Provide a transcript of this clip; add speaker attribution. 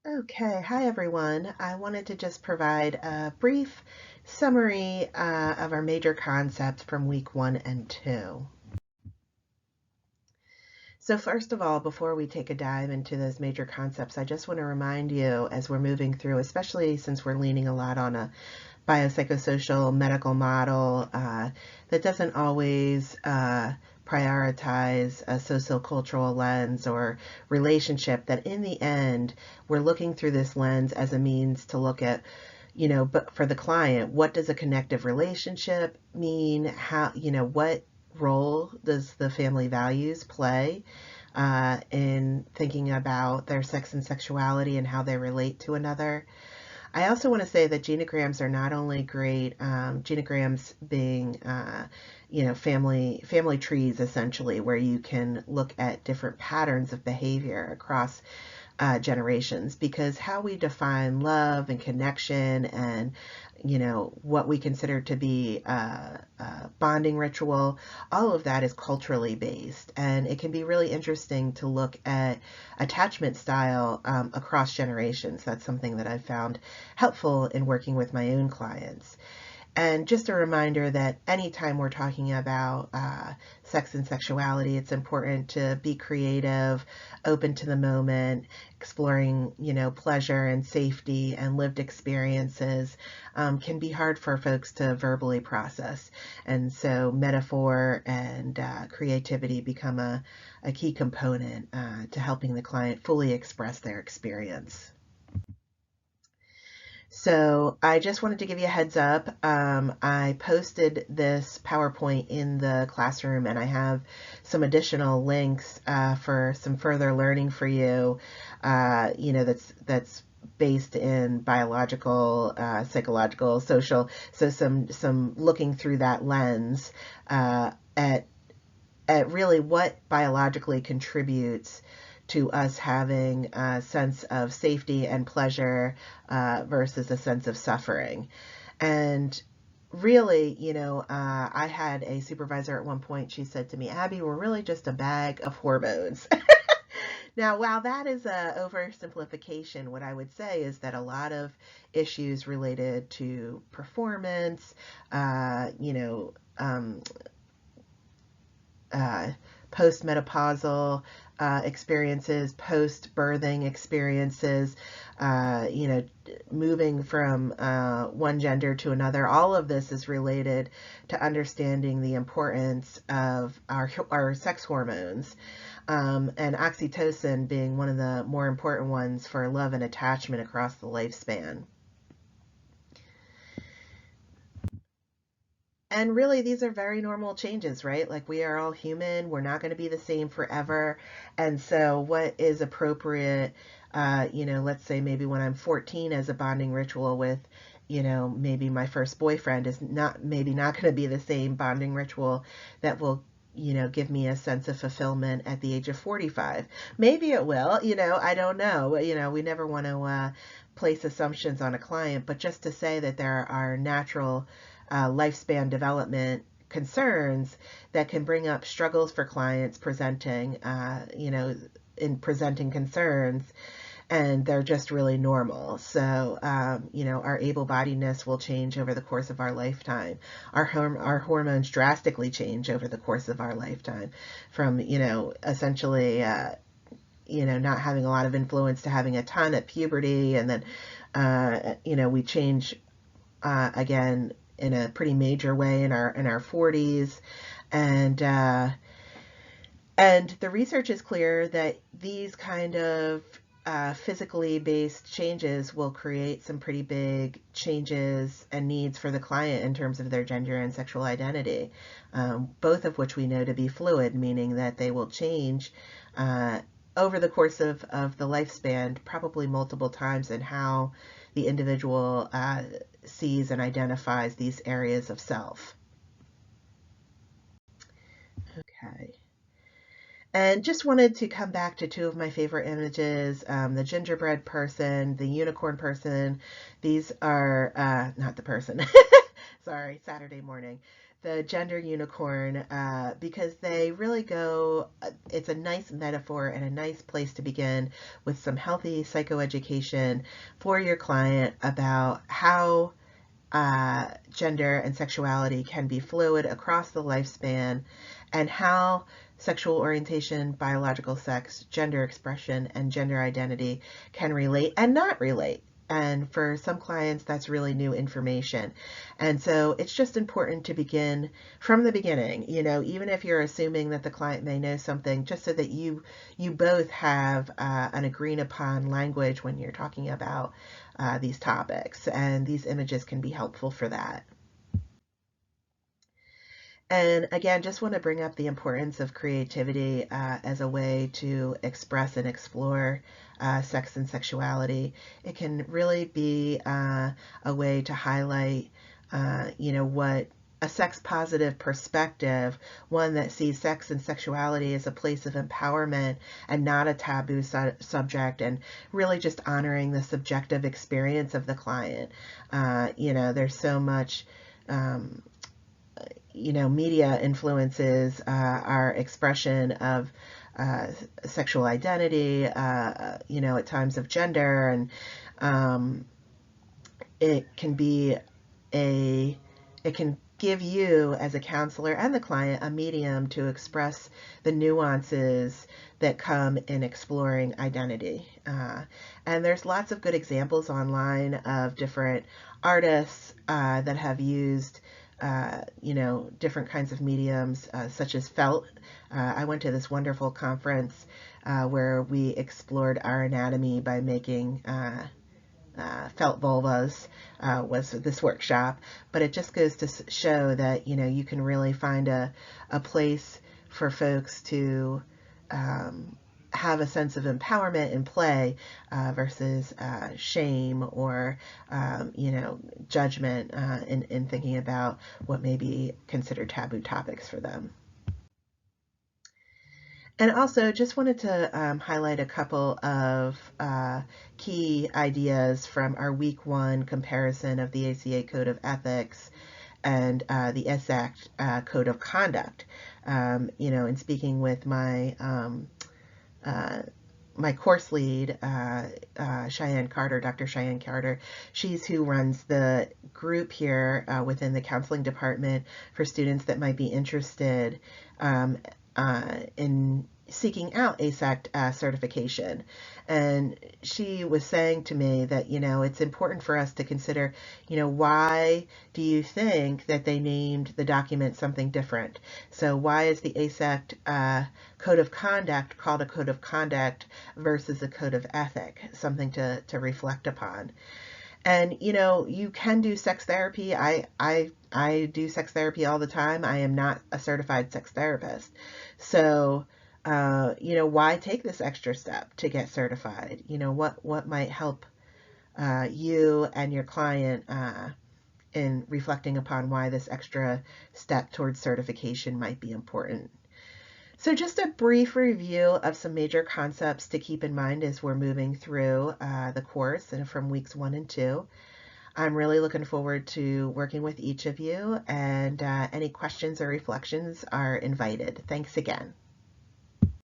Speaker 1: Okay, hi everyone. I wanted to just provide a brief summary of our major concepts from week 1 and 2. So first of all, before we take a dive into those major concepts, I just want to remind you as we're moving through, especially since we're leaning a lot on a biopsychosocial medical model that doesn't always prioritize a sociocultural lens or relationship, that in the end, we're looking through this lens as a means to look at, but for the client, what does a connective relationship mean? What role does the family values play in thinking about their sex and sexuality and how they relate to another? I also want to say that genograms are not only great, genograms being, family trees essentially, where you can look at different patterns of behavior across generations, because how we define love and connection and what we consider to be a bonding ritual, all of that is culturally based, and it can be really interesting to look at attachment style across generations. That's something that I've found helpful in working with my own clients. And just a reminder that anytime we're talking about sex and sexuality, it's important to be creative, open to the moment, exploring, pleasure and safety and lived experiences can be hard for folks to verbally process. And so metaphor and creativity become a key component to helping the client fully express their experience. So I just wanted to give you a heads up. I posted this PowerPoint in the classroom, and I have some additional links for some further learning for you. That's based in biological, psychological, social. So some looking through that lens at really what biologically contributes to us having a sense of safety and pleasure versus a sense of suffering. And really, I had a supervisor at one point, she said to me, Abby, we're really just a bag of hormones. Now, while that is a oversimplification, what I would say is that a lot of issues related to performance, uh, postmenopausal experiences, post-birthing experiences, moving from one gender to another. All of this is related to understanding the importance of our sex hormones, and oxytocin being one of the more important ones for love and attachment across the lifespan. And really, these are very normal changes, right? Like, we are all human. We're not going to be the same forever. And so, what is appropriate, let's say maybe when I'm 14 as a bonding ritual with, maybe my first boyfriend is maybe not going to be the same bonding ritual that will, give me a sense of fulfillment at the age of 45. Maybe it will, I don't know. We never want to place assumptions on a client, but just to say that there are natural lifespan development concerns that can bring up struggles for clients presenting, in presenting concerns, and they're just really normal. So, our able-bodiedness will change over the course of our lifetime. Our hormones drastically change over the course of our lifetime, from, essentially, not having a lot of influence to having a ton at puberty, and then, we change again in a pretty major way in our 40s, and the research is clear that these kind of physically based changes will create some pretty big changes and needs for the client in terms of their gender and sexual identity, both of which we know to be fluid, meaning that they will change over the course of the lifespan, probably multiple times, in how the individual sees and identifies these areas of self. Okay. And just wanted to come back to two of my favorite images, the gingerbread person, the unicorn person. These are, not the person, sorry, Saturday morning. the gender unicorn, because they really go, it's a nice metaphor and a nice place to begin with some healthy psychoeducation for your client about how gender and sexuality can be fluid across the lifespan, and how sexual orientation, biological sex, gender expression, and gender identity can relate and not relate. And for some clients, that's really new information. And so it's just important to begin from the beginning, even if you're assuming that the client may know something, just so that you both have an agreed upon language when you're talking about these topics. And these images can be helpful for that. And again, just want to bring up the importance of creativity as a way to express and explore sex and sexuality. It can really be a way to highlight, what a sex positive perspective, one that sees sex and sexuality as a place of empowerment and not a taboo subject, and really just honoring the subjective experience of the client. There's so much. Media influences our expression of sexual identity, at times of gender, and it can be it can give you as a counselor and the client a medium to express the nuances that come in exploring identity. And there's lots of good examples online of different artists that have used different kinds of mediums, such as felt. I went to this wonderful conference where we explored our anatomy by making felt vulvas, was this workshop. But it just goes to show that, you can really find a place for folks to have a sense of empowerment and play versus shame or, judgment in thinking about what may be considered taboo topics for them. And also just wanted to highlight a couple of key ideas from our week 1 comparison of the ACA Code of Ethics and the ESACT Code of Conduct. In speaking with my my course lead, Cheyenne Carter, Dr. Cheyenne Carter, she's who runs the group here within the counseling department for students that might be interested in seeking out ASACT certification. And she was saying to me that, it's important for us to consider, why do you think that they named the document something different? So why is the ASACT Code of Conduct called a Code of Conduct versus a Code of Ethic? Something to reflect upon. And you can do sex therapy. I do sex therapy all the time. I am not a certified sex therapist. So why take this extra step to get certified? What might help you and your client in reflecting upon why this extra step towards certification might be important. So just a brief review of some major concepts to keep in mind as we're moving through the course and from weeks 1 and 2. I'm really looking forward to working with each of you, and any questions or reflections are invited. Thanks again.